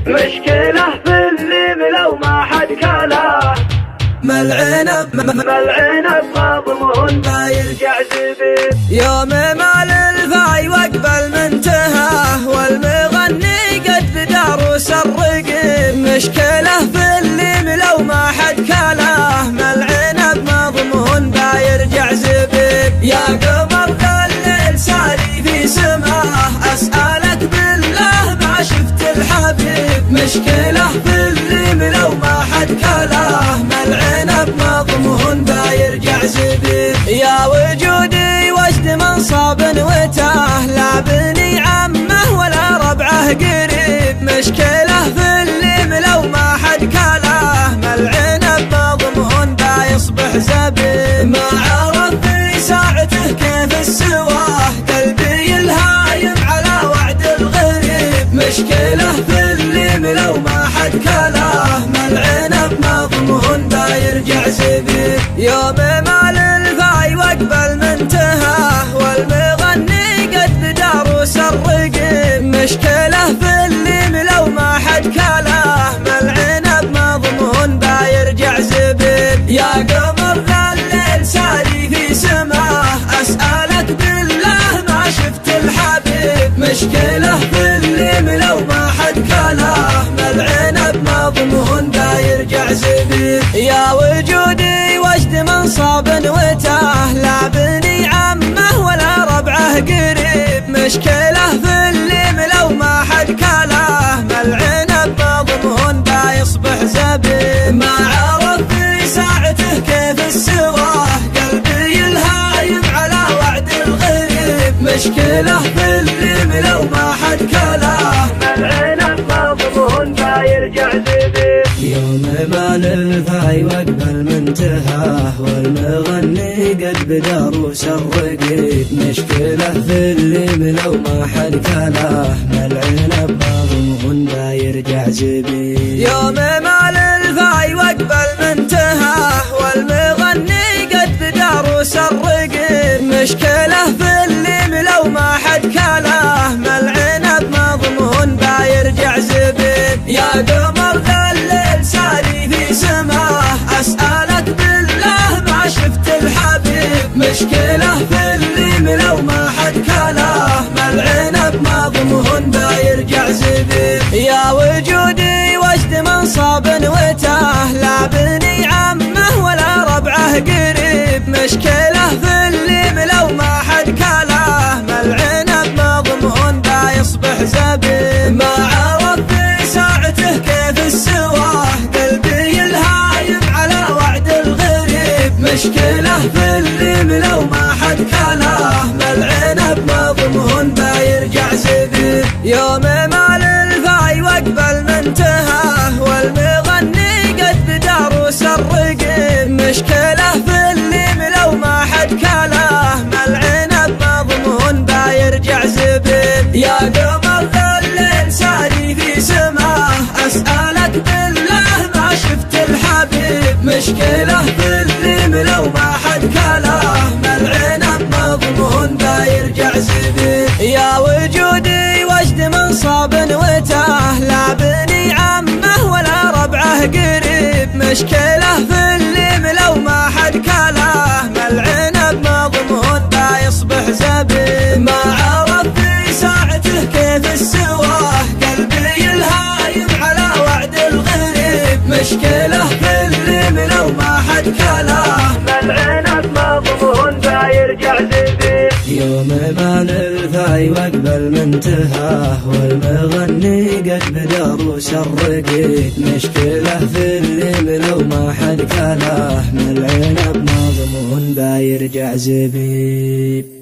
مشكلة في اللي لو ما حد كله. مالعنب مضمون ما يرجع زبيب. يوم مال الفاي وقبل منتهى والمغني قد بداروس الرقيب. مشكلة في اللي لو ما حد كله. مالعنب مضمون ما يرجع زبيب. يا قمر الليل ساري في سماه أسألك بالله ما شفت الحبيب. مشكلة في اللي لو ما حد كله. مالعنب مضمون با يرجع زبيب. يا وجودي وجد منصب وتاه لا بني عمه ولا ربعه قريب. مشكلة في اللي لو ما حد كله. مالعنب مضمون با يصبح زبيب. ما عرف في ساعته كيف السواه قلبي الهايم على وعد الغريب. مشكلة في اللي لو ما حد كله. مالعنب مضمون با يرجع زبيب. يوم مال الفاي وقبل منتهى والمغني قد بداروس الرقيب. مشكلة في اللي لو ما حد كله. مالعنب مضمون با يرجع زبيب. يا قمر الليل ساري في سماه أسألك بالله ما شفت الحبيب. مشكلة في اللي لو ما حد كله. مالعنب مضمون با يرجع زبيب. يا وجودي وجد منصب وتاه لا بني عمه ولا ربعه قريب. مشكلة في اللي لو ما حد كله. مالعنب مضمون با يصبح زبيب. ما عرف في ساعته كيف السواه قلبي الهايم على وعد الغريب. مشكلة في اللي لو ما حد كله. مالعنب مضمون با يرجع زبيب. يوم مال الفاي وقبل منتهى والمغني قد بداروس الرقيب. مشكلة في اللي لو ما حد كله. مالعنب مضمون با يرجع زبيب. يوم مال الفاي وقبل منتهى والمغني قد بداروس الرقيب. مشكلة في اللي لو ما حد كله. مالعنب مضمون با يرجع زبيب. يا قمر الليل ساري في سماه أسألك بالله ما شفت الحبيب. مشكلة في اللي لو ما حد كله. مالعنب مضمون با يرجع زبيب. يا وجودي وجد منصب وتاه لا بني عمه ولا ربعه قريب. مشكلة في اللي لو ما حد كله. مالعنب مضمون با يصبح زبيب. ما عرف في ساعته كيف السواه قلبي الهايم على وعد الغريب. مشكلة في اللي لو ما حد كله. مالعنب مضمون با يرجع زبيب. يوم مال الفاي وقبل منتهى والمغني قد بداروس الرقيب. مشكلة في اللي لو ما حد كله. مالعنب مضمون با يرجع زبيب. يا قمر الليل ساري في سماه أسألك بالله ما شفت الحبيب. مشكلة في اللي لو ما حد كله. مالعنب مضمون با يرجع زبيب. يا وجودي وجد منصب وتاه لا بني عمه ولا ربعه قريب. مشكلة في اللي لو ما حد كله. مالعنب مضمون با يصبح زبيب. ما عرف في ساعته كيف السواه قلبي الهايم على وعد الغريب. مشكلة في اللي لو ما حد كله. مالعنب مضمون با يرجع زبيب. يوم مال الفاي وقبل منتهى والمغني قد بداروس الرقيب. مشكلة في اللي لو ما حد كله. مالعنب مضمون با يرجع زبيب.